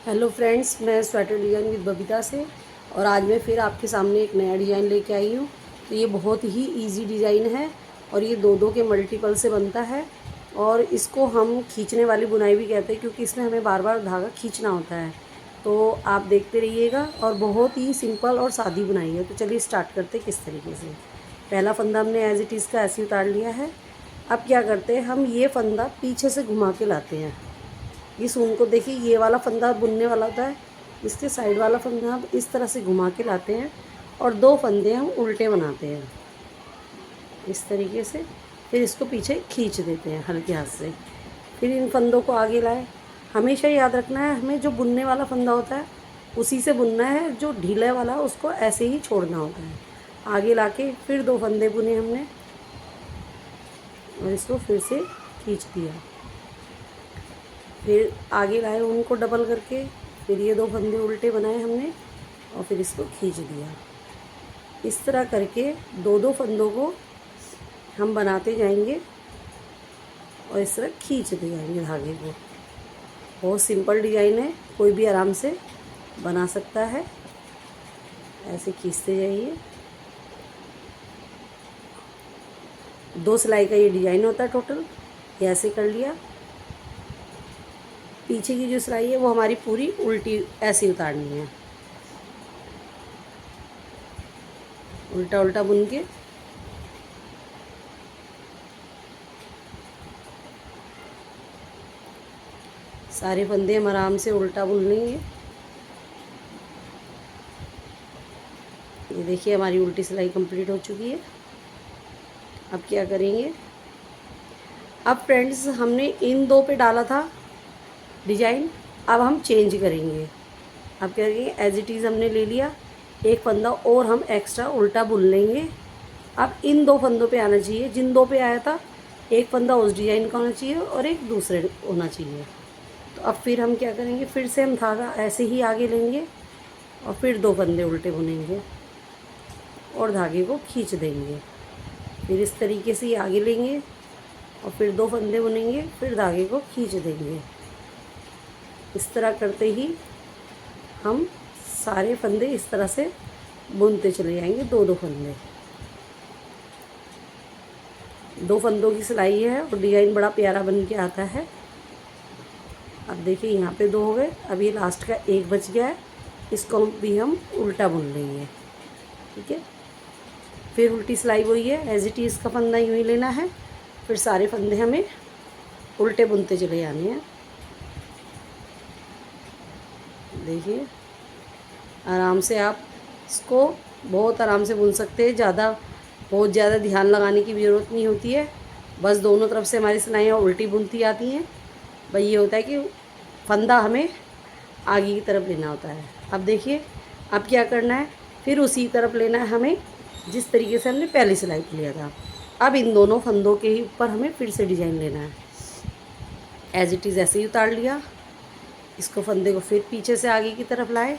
Hello friends, मैं sweater design with Babita से और आज मैं फिर आपके सामने एक नया डिज़ाइन लेके आई हूँ। तो ये बहुत ही इजी डिज़ाइन है और ये दो के मल्टीपल से बनता है और इसको हम खींचने वाली बुनाई भी कहते हैं क्योंकि इसमें हमें बार बार धागा खींचना होता है। तो आप देखते रहिएगा और बहुत ही सिंपल और सादी बुनाई है। तो चलिए स्टार्ट करते हैं किस तरीके से। पहला फंदा हमने एज इट इज़ का ऐसे उतार लिया है। अब क्या करते हैं, हम ये फंदा पीछे से घुमा के लाते हैं। इस ऊन को देखिए, ये वाला फंदा बुनने वाला होता है, इसके साइड वाला फंदा हम इस तरह से घुमा के लाते हैं और दो फंदे हम उल्टे बनाते हैं इस तरीके से। फिर इसको पीछे खींच देते हैं हल्के हाथ से। फिर इन फंदों को आगे लाए। हमेशा याद रखना है, हमें जो बुनने वाला फंदा होता है उसी से बुनना है, जो ढीले वाला उसको ऐसे ही छोड़ना होता है। आगे लाके फिर दो फंदे बुने हमने और इसको फिर से खींच दिया। फिर आगे लाए उनको डबल करके, फिर ये दो फंदे उल्टे बनाए हमने और फिर इसको खींच दिया। इस तरह करके दो फंदों को हम बनाते जाएंगे और इस तरह खींचते जाएंगे धागे को। बहुत सिंपल डिज़ाइन है, कोई भी आराम से बना सकता है। ऐसे खींचते जाइए। 2 सिलाई का ये डिज़ाइन होता है टोटल। ये ऐसे कर लिया। पीछे की जो सिलाई है वो हमारी पूरी उल्टी ऐसे उतारनी है, उल्टा उल्टा बुन के। सारे फंदे हम आराम से उल्टा बुन लेंगे। ये देखिए, हमारी उल्टी सिलाई कंप्लीट हो चुकी है। अब क्या करेंगे, अब फ्रेंड्स हमने इन दो पे डाला था डिज़ाइन, अब हम चेंज करेंगे। अब क्या करेंगे, एज इट इज़ हमने ले लिया, एक फंदा और हम एक्स्ट्रा उल्टा बुन लेंगे। अब इन दो फंदों पे आना चाहिए, जिन दो पे आया था एक फंदा उस डिज़ाइन का होना चाहिए और एक दूसरे होना चाहिए। तो अब फिर हम क्या करेंगे, फिर से हम धागा ऐसे ही आगे लेंगे और फिर दो फंदे उल्टे बुनेंगे और धागे को खींच देंगे। फिर इस तरीके से ही आगे लेंगे और फिर दो फंदे बुनेंगे, फिर धागे को खींच देंगे। इस तरह करते ही हम सारे फंदे इस तरह से बुनते चले जाएंगे। दो फंदे, दो फंदों की सिलाई है और डिज़ाइन बड़ा प्यारा बन के आता है। अब देखिए, यहाँ पे दो हो गए, अब ये लास्ट का एक बच गया है, इसको भी हम उल्टा बुन लेंगे। ठीक है, फिर उल्टी सिलाई वही है, एज इट इज़ का फंदा यूँ ही लेना है। फिर सारे फंदे हमें उल्टे बुनते चले जाने हैं। देखिए, आराम से आप इसको बहुत आराम से बुन सकते हैं। बहुत ज़्यादा ध्यान लगाने की भी ज़रूरत नहीं होती है। बस दोनों तरफ से हमारी सिलाइयाँ उल्टी बुनती आती हैं। भाई ये होता है कि फंदा हमें आगे की तरफ लेना होता है। अब देखिए, अब क्या करना है, फिर उसी तरफ लेना है हमें जिस तरीके से हमने पहली सिलाई को लिया था। अब इन दोनों फंदों के ही ऊपर हमें फिर से डिज़ाइन लेना है। एज इट इज़ ऐसे ही उतार लिया। इसको फंदे को फिर पीछे से आगे की तरफ लाए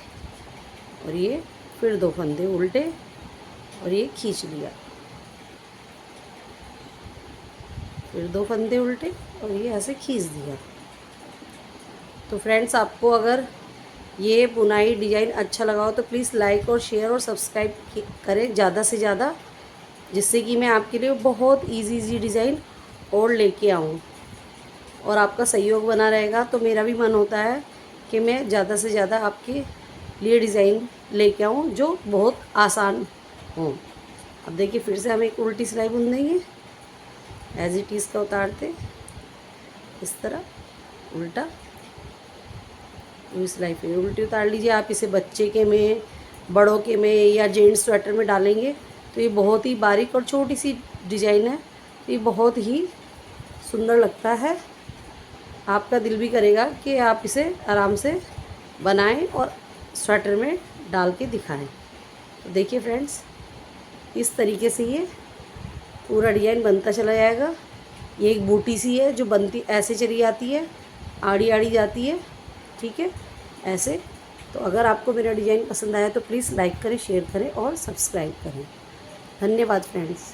और ये फिर दो फंदे उल्टे और ये खींच लिया। फिर दो फंदे उल्टे और ये ऐसे खींच दिया। तो फ्रेंड्स, आपको अगर ये बुनाई डिज़ाइन अच्छा लगा हो तो प्लीज़ लाइक और शेयर और सब्सक्राइब करें ज़्यादा से ज़्यादा, जिससे कि मैं आपके लिए बहुत इजी डिज़ाइन और लेके आऊँ और आपका सहयोग बना रहेगा। तो मेरा भी मन होता है कि मैं ज़्यादा से ज़्यादा आपके लिए डिज़ाइन लेके आऊँ जो बहुत आसान हो। अब देखिए, फिर से हम एक उल्टी सिलाई बुन देंगे, एज इट इज़ का उतारते इस तरह उल्टा। सिलाई फिर उल्टी उतार लीजिए। आप इसे बच्चे के में, बड़ों के में या जेंट्स स्वेटर में डालेंगे तो ये बहुत ही बारीक और छोटी सी डिज़ाइन है। तो ये बहुत ही सुंदर लगता है। आपका दिल भी करेगा कि आप इसे आराम से बनाएं और स्वेटर में डाल के दिखाएं। तो देखिए फ्रेंड्स, इस तरीके से ये पूरा डिज़ाइन बनता चला जाएगा। ये एक बूटी सी है जो बनती ऐसे चली जाती है, आड़ी आड़ी जाती है। ठीक है, ऐसे। तो अगर आपको मेरा डिज़ाइन पसंद आया तो प्लीज़ लाइक करें, शेयर करें और सब्सक्राइब करें। धन्यवाद फ्रेंड्स।